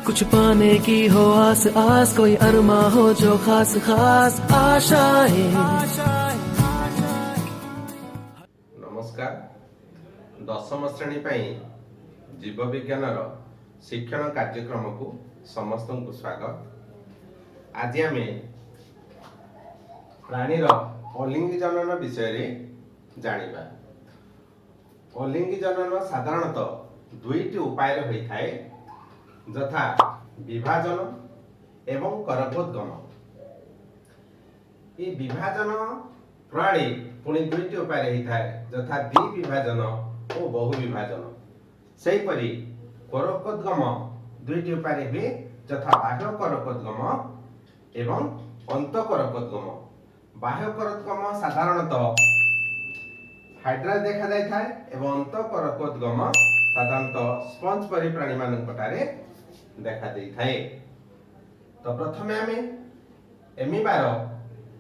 कुछ पाने की हो आस आस, कोई अरमा हो जो खास खास आशाएं। नमस्कार। दशम श्रेणी पाई जीव विज्ञान शिक्षण कार्यक्रम को समस्त को स्वागत। आज आम प्राणीर अलिंगी जनन विषय रे जानिबा। अलिंगी जनन साधारणतः दुईटी उपाय होता है, यथा विभाजन एवं करकोद्गम। ये विभाजन प्रणाली पुणी दुईटी उपाय होता है, यथा द्विविभाजन और बहु विभाजन। सेहीपरि करकोद्गम दुईटी उपाय हुए, यथा बाह्य करकोद्गम एवं अंतकरकोद्गम। बाह्य करकोद्गम साधारणतः हाइड्रा देखा जाए एवं अंतकरकोद्गम साधारणतः स्पंज परि प्राणी मानकटारे देखा देइथाए। तो प्रथमे आमे एमिबार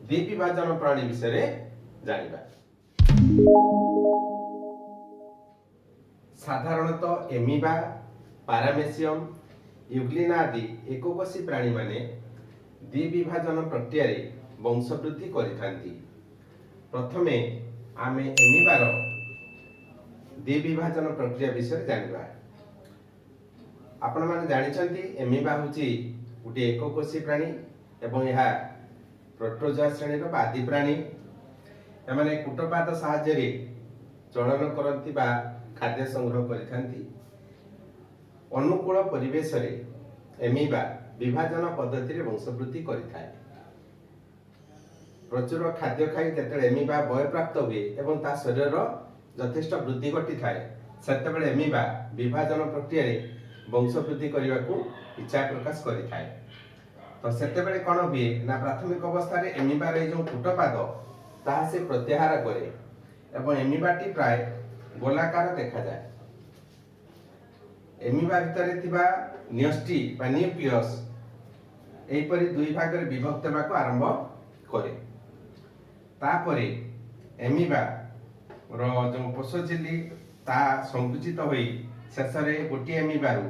द्विविभाजन प्रणाली विषय रे जानिबा। साधारणतः एमिबा, पारामेसियम, यूग्लिना आदि एककोशी प्राणी माने द्विविभाजन प्रक्रिया रे वंशवृद्धि करिथांती। प्रथमे आमे एमिबार द्विविभाजन प्रक्रिया विषय जानिबा। आपण माने जानिछंती एमिबा होची गोटे एककोशी प्राणी एवं यह प्रोटोजोआ श्रेणी रो आदि प्राणी। एमाने कूटपात सहाय्य रे चलन करंती बा खाद्य संग्रह करिथांती। अनुकूल परिवेश रे एमिबा विभाजन पद्धति रे वंशवृद्धि करिथाय। प्रचुर खाद्य खाई जेतेबेले एमिबा बय प्राप्त हुए एवं ता शरीर यथेष्ट वृद्धि घटी थाए, सेतेबेले एमिबा विभाजन प्रक्रिया रे वंशवृद्धि करने को इच्छा प्रकाश करिथाए। तो सेतेबेले कौन हुए ना प्राथमिक अवस्था रे एमिबार जो कूटपाद ताहा से प्रत्याहार करे एवं एमिबाटी प्राय गोलाकार देखा जाए। एमिबा भितर थिबा न्यष्टि बा न्यूक्लियस एपरि दुई भाग रे विभक्त हेबाको आरंभ करे। तापरे एमिबा रो जो कोषझिल्ली ता संकुचित होई शेष में गोटे एमिबारु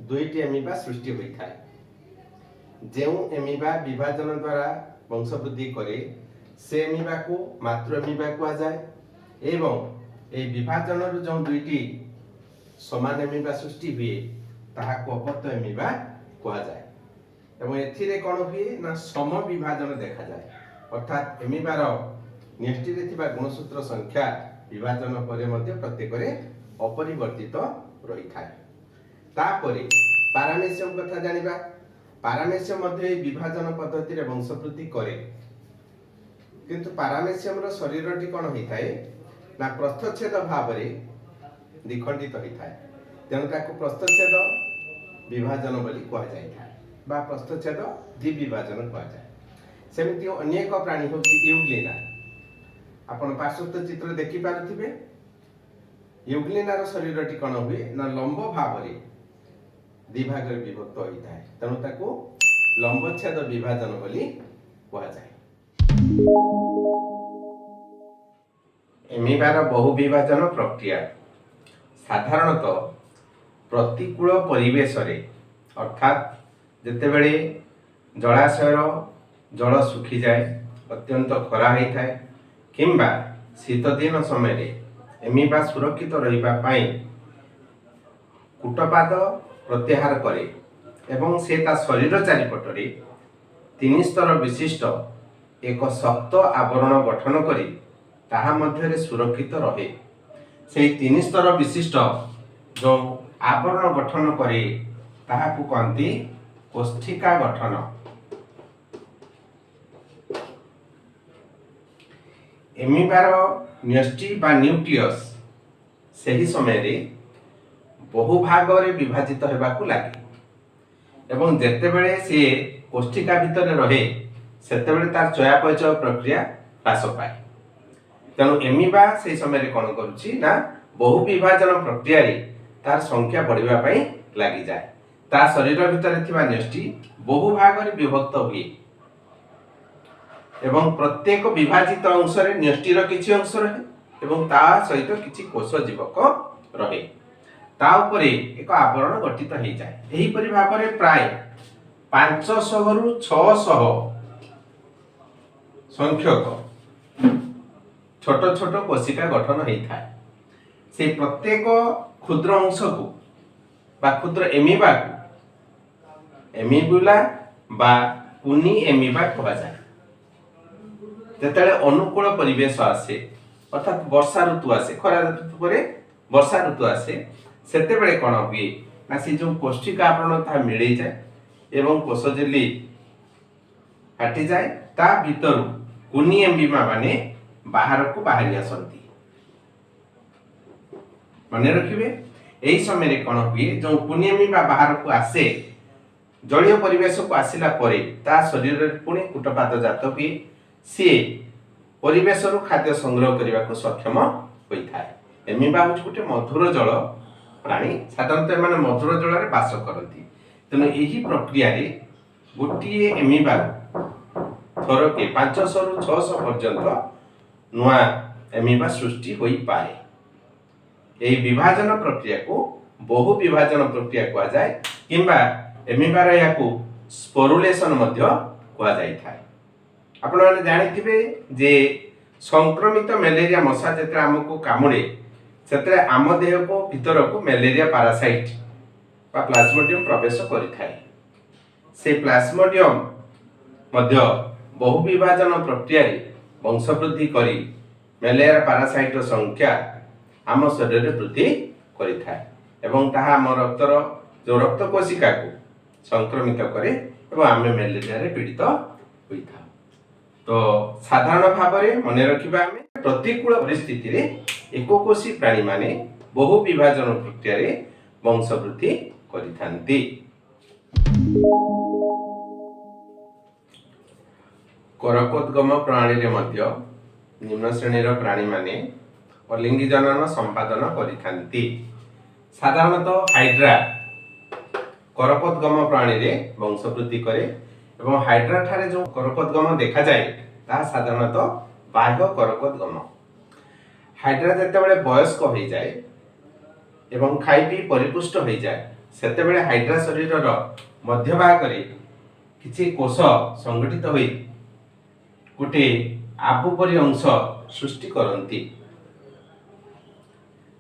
दुईटी एमिबा सृष्टि होता है। जो एमिबा विभाजन द्वारा वंशवृद्धि करे से एमिबा को मातृ एमिबा कहा जाए एवं ए विभाजन जो दुईटी समान एमिबा सृष्टि हुए ताहाको अपत्य एमिबा कहा जाए। एवं एथिरे कोन हुए ना सम विभाजन देखा जाए, अर्थात एमिबार न्यष्टि रे थिबा गुणसूत्र संख्या विभाजन परे मध्ये प्रत्येक रे अपरिवर्तित रही थाए। तापरे पारामेसियम कथा जानिबा। पारामेसियम मध्ये विभाजन पद्धति रे वंशवृद्धि करे, किंतु पारामेसियम रो शरीरटी कोन होई थाए ना प्रस्थच्छेद भाव रे द्विखंडित होई थाए। तेनु ताको प्रस्थच्छेद विभाजन बोली कहा जाय था बा प्रस्थच्छेद द्विविभाजन कहा जाय। सेमिति अन्य एक प्राणी होची यूग्लिना। आपण पार्श्वस्थ चित्र देखि पारुथिबे। यूग्लिनार शरीरटी कौन हुए ना लंब भाव रे दिभाग रे विभक्त होता है, तेणु ताको लंबच्छेद विभाजन बोली कहा जाए। एमिबार बहु विभाजन प्रक्रिया साधारणतः प्रतिकूल परिवेश रे, अर्थात जेतेबेले जलाशयर जल सुखी जाए, अत्यंत खरा होता है किंबा शीत दिन समय रे एमिबा सुरक्षित रहिबा पाई कूटपाद प्रत्याहार करे एवं से ता शरीर चारिपटरे 3 स्तर विशिष्ट एक शक्त आवरण गठन करी ताहा मध्यरे सुरक्षित रहे। से 3 स्तर विशिष्ट जो आवरण गठन करे ताहाकु कहंती कोष्ठिका गठन। एमिबार न्यष्टि बा न्यूक्लियस सही समय रे बहु भाग रे विभाजित हेबाकु लागे एवं जेतेबेले से कोष्ठिका भितर रहे सेतेबेले तार चयापचय प्रक्रिया ह्रास पाए। तेणु एमिबा से समय रे कोन करूची ना बहु विभाजन प्रक्रिया रे तार संख्या बढ़िबा पई लागि जाए। ता शरीर भितर थिबा न्यष्टि बहु भाग रे विभक्त हुए एवं प्रत्येक विभाजित अंश रे न्यष्टिर किछि अंश रहे एवं ता सहित किछि कोष जीवक रहे। ता उपरे एक आवरण गठित हो जाए। एहीपरि भाव प्राय 500 रु 600 संख्यक छोट छोट कोशिका गठन होता है। से प्रत्येक क्षुद्र अंश को बा क्षुद्र एमिबा को एमिबुला बा कुनी एमिबा कहा जाए। जेतेले अनुकूल परिवेश आसे अर्थात वर्षा ऋतु आसे, खरा ऋतु पर वर्षा ऋतु आसे, सेते बेले कोन हुए ना से जो पौष्टिक आवरण ता मिले जाए एवं कोष झिल्ली फाटी जाए। ता भीतर कुनी एमिबा माने बाहर को बाहरी आसंती। मन रखिए यही समय कौन हुए जो कुनी एमिबा बाहर को आसे जलीय परिवेश को आसिला परे ता शरीर में पुणी कूटपात जात हुए सी परिवेश रु खाद्य संग्रह करने को सक्षम होता है। एमिबा हूँ गोटे मधुर जल प्राणी, साधारणतः मैंने मधुर जल में बास करती। तेणु यही प्रक्रिया गोटे एमिबा थर के 500 रु 600 पर्यंत नुआ एमिबा सृष्टि हो पाए। यही विभाजन प्रक्रिया को बहु विभाजन प्रक्रिया कहा जाए किंबा एमिबार या स्पोरुलेशन कहा जाए। आपण मैंने जानिथिबे जे संक्रमित मलेरिया मशा जेते हमको कामुड़े सेते आम देह को भीतर को मलेरिया पैरासाइट बा प्लाज्मोडियम प्रवेश करिथाय। से प्लाज्मोडियम मध्य बहु विभाजन प्रक्रिया वंशवृद्धि करी मलेरिया पैरासाइट संख्या आम शरीर में वृद्धि करिथाय एवं ताहा आम रक्तर जो रक्त कोशिका को संक्रमित करे एवं आम मलेरिया रे पीड़ित होइथा। तो साधारण भाव में मन रखिबा आमे प्रतिकूल परिस्थिति रे एकोकोशी प्राणी माने बहु विभाजन प्रक्रिया रे वंशवृद्धि करिथांती। करकोद्गम प्रणाली रे मध्य निम्न श्रेणीर प्राणी माने अलिंगी जनन संपादन करिथांती। साधारणतः हाइड्रा करकोद्गम प्रणाली रे वंशवृद्धि करे एवं हाइड्रा ठारे जो करकोद्गम देखा जाए ता साधारणतः बाह्य करकोद्गम। हाइड्रा जेतेबेले वयस्क हो जाए एवं खाई पी परिपुष्ट हो जाए सेतेबेले हाइड्रा शरीरर मध्य भाग रे किछि कोष संगठित होई गोटे आबु परि अंश सृष्टि करंती।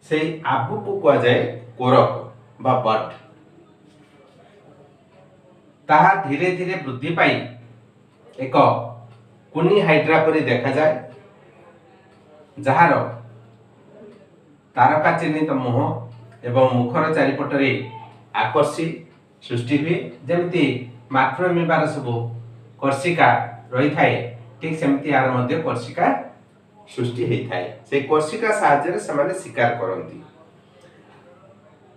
से आबु को कहा जाए कोरक बा बट। ताहा धीरे धीरे वृद्धि पाई एक कुनी हाइड्रा परि देखा जाए जहार तारका चिन्हित मुह एवं मुखर चारिपटरे आकर्षी सृष्टि हुए। जमती मात्र एमिबार सब कर्षिका रही थाए ठीक सेमती यार मध्य कर्षिका सृष्टि होता है। से कर्षिका साहाय्य से माने शिकार करती।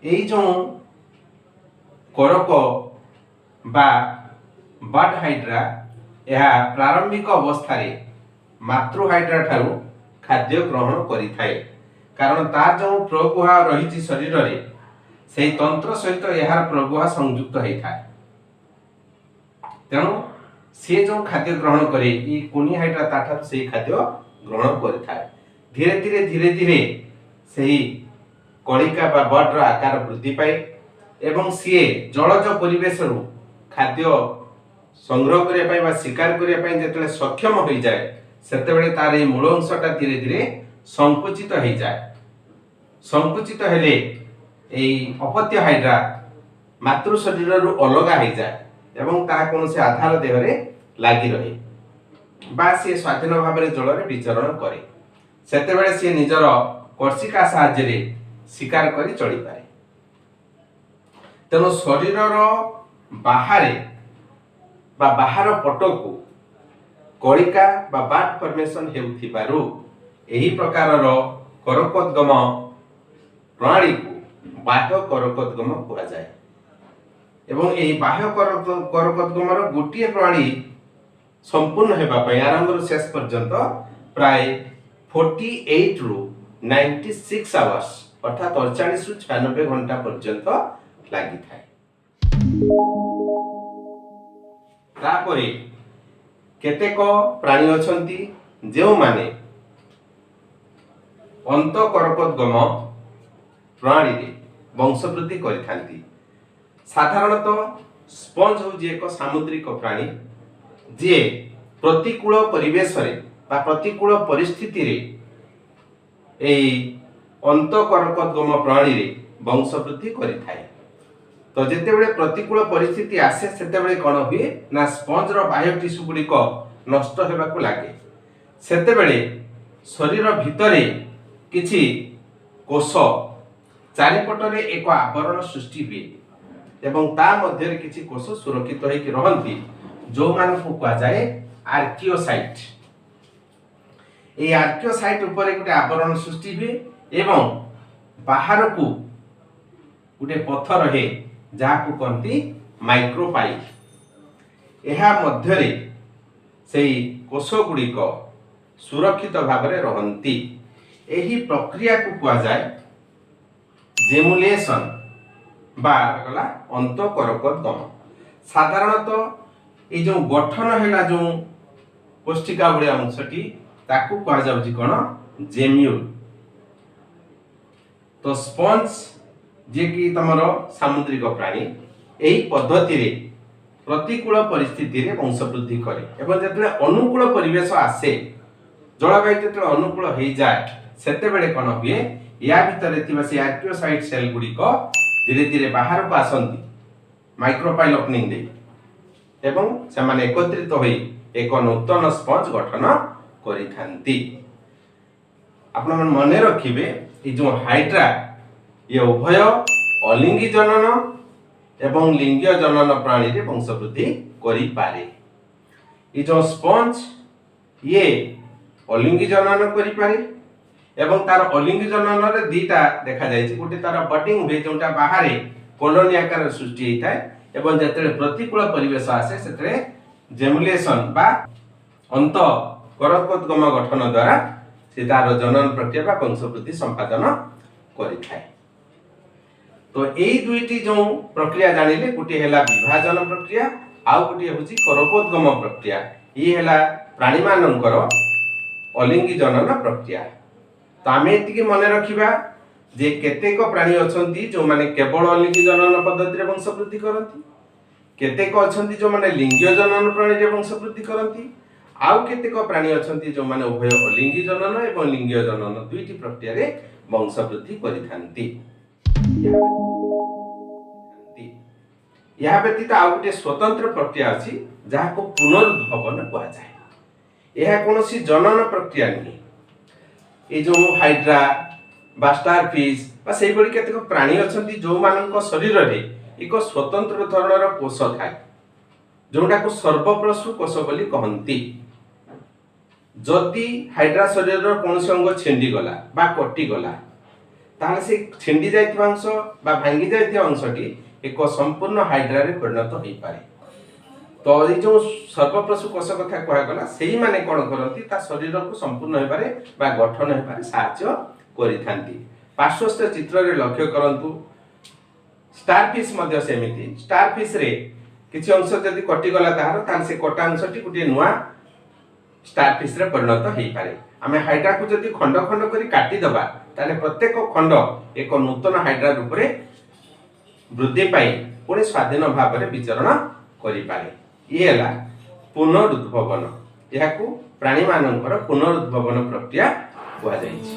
यही जो करक बा बट हाइड्रा यह प्रारंभिक अवस्था रे मातृ हाइड्रा ठारू खाद्य ग्रहण करिथाए कारण तार जो प्रगुहा रही शरीर रे से तंत्र सहित यार प्रगुहा संयुक्त होता है। तेणु सी जो खाद्य ग्रहण करे ये कुनी हाइड्रा ताठार से खाद्य ग्रहण करिथाए। धीरे धीरे धीरे धीरे सही कलिका बा बट आकार वृद्धि पाए एवं सी जलज परिवेश रु खाद्य संग्रह करने बा शिकार करने जिते सक्षम हो जाए सेतेबेले तार ये मूल अंशटा धीरे धीरे संकुचित हो जाए। संकुचित हेले अपत्य हाइड्रा मातृ शरीर रु अलग हो जाए एवं ता कौन से आधार देह रे लागी रहे बा सी स्वाधीन भाव में जल में विचरण करे सेतेबेले सी निजर कर्षिका साहाय्य रे शिकार करी चली पारे। तेणु शरीर बाहर बा बाहर पटकू कलिका बा बाट फॉर्मेशन हेउथिबारु एही प्रकारर करकोद्गम प्रणाली को बाह्य करकोद्गम कहा जाए एवं एही बाह्य करकोद्गमर गोटिए प्रणाली संपूर्ण हेबा पई आरंभ रु शेष पर्यंत प्राय 48 रु 96 आवर्स अर्थात 48 रु 96 घंटा पर्यंत लागि थाए। तापरे केतेक प्राणी अछंती जेउ माने अंत करकोद्गम प्रणाली रे वंशवृद्धि करिथांती। साधारणतः स्पंज होची एक सामुद्रिक प्राणी जे प्रतिकूल परिवेश रे बा प्रतिकूल परिस्थिति रे एई अंतकरकदगम प्राणी रे वंशवृद्धि करिथाय। तो जेतेबेले प्रतिकूल परिस्थिति आसे सेतेबेले कोन हुए ना स्पंज रो बाह्य टिश्यू गुड़िक नष्ट हेबाकू लागे। सेतेबेले शरीर भितरे किछि कोष चारिपटरे एक आवरण सृष्टि हुए एवं ता मध्य किछि कोष सुरक्षित होइकि रहंती जो मानकू कुआ जाए आर्कियोसाइट। ए आर्कियोसाइट ऊपर गोटे आवरण सृष्टि हुए एवं बाहर को गोटे पत्थर है जहाँ को कहती माइक्रोपाइल। एहा मध्यरे सेई कोष गुड़िक सुरक्षित भाव में रहंती। एही प्रक्रिया को कुआ जाए जेमुलेशन बा गला अंतकरकदगम। साधारणतः ये जो गठन है जो पौष्टिका भलिया अंशटी ताकू कहा जाउची कोन जेम्यूल। तो स्पंज जे कि तमर सामुद्रिक प्राणी एही पद्धति रे प्रतिकूल परिस्थिति रे वंशवृद्धि करे एवं जेतले अनुकूल परिवेश आसे जलवायु जेतले अनुकूल हो जाए सेते बेले कोन हुए या भितरे थिबा से आर्कियोसाइट सेल गुड़िक धीरे धीरे बाहर को आसंती माइक्रोपाइल ओपनिंग दे एवं से माने एकत्रित होई एक नूतन स्पंज गठन करिथांती। आपण मन रखिबे ये जो हाइड्रा ये उभय अलिंगी जनन एवं लिंगीय जनन प्राणी रे वंशवृद्धि करि पारे। ये जो स्पंज ये अलिंगी जनन करि पारे एवं तार अलिंगी जनन रे दीटा देखा जाय छै। गोटे तार बटिंग हुए जोटा बाहर कॉलोनी आकार सृष्टि होता है एवं जेतले प्रतिकूल परिवेश आसे सेतले जेमुलेशन बा अंत करकदगम गठन द्वारा से तार जनन प्रक्रिया बा वंशवृद्धि संपादन करिथाय। तो एई दुईटी जो प्रक्रिया जानिले गोटे हैला विभाजन प्रक्रिया आउ गोटे होची करकोदगम प्रक्रिया। ये हैला प्राणी मानकर अलिंगी जनन प्रक्रिया। तो आमे एतिके मने रखिबा जे केतेक प्राणी अछंती जो माने केवल अलिंगी जनन पद्धति रे वंशवृद्धि करंती, केतेक अछंती जो माने लिंगीय जनन प्राणी रे वंशवृद्धि करंती, आउ केतेक प्राणी अछंती जो माने उभय अलिंगी जनन एवं लिंगीय जनन दुईटी प्रक्रिया रे वंशवृद्धि करिथांती। या व्यतीत आउ गोटे स्वतंत्र प्रक्रिया अछि जहा को पुनरुद्भवन कहा जाय। यह कोनोसी जनन प्रक्रिया नहीं। ये जो हाइड्रा बा स्टारफिश बा सेही बडी केतेक प्राणी अछंती जो मानक शरीर रे एक स्वतंत्र धरणर कोष थाए जोटा को सर्वप्रसु कोष बोली कहंती। जदि हाइड्रा शरीर रो कोनोसी अंग छिंडी गला बा कटि गला ताले से छिंडी जाइतिबा अंश बा भांगी जाइतिबा अंशटी एक संपूर्ण हाइड्रा रे परिणत होई पारे। तो ये जो सर्वप्रसु कोष कथा कहा गला सेही माने कोन करंती ता शरीर को संपूर्ण हेबारे बा गठन हेबारे सहाय्य करिथांती। पार्श्वस्थ चित्र रे लक्ष्य करंतु स्टारफिश मध्य सेमिति स्टारफिश रे किछि अंश जदि कटि गला ताहार ताल से कटा अंशटी गुटे नुआ स्टारफिश रे परिणत हेई पारे। आमे हाइड्रा को जदि खंड खंड करी काटी दबा ताले प्रत्येक खंड एक नूतन हाइड्रा रूप रे वृद्धि पाई पुणी स्वाधीन भाव में विचरण करि पारे। ये हला पुनरुद्भवन। याकू प्राणी मानकर पुनरुद्भवन प्रक्रिया कहा जाय छै।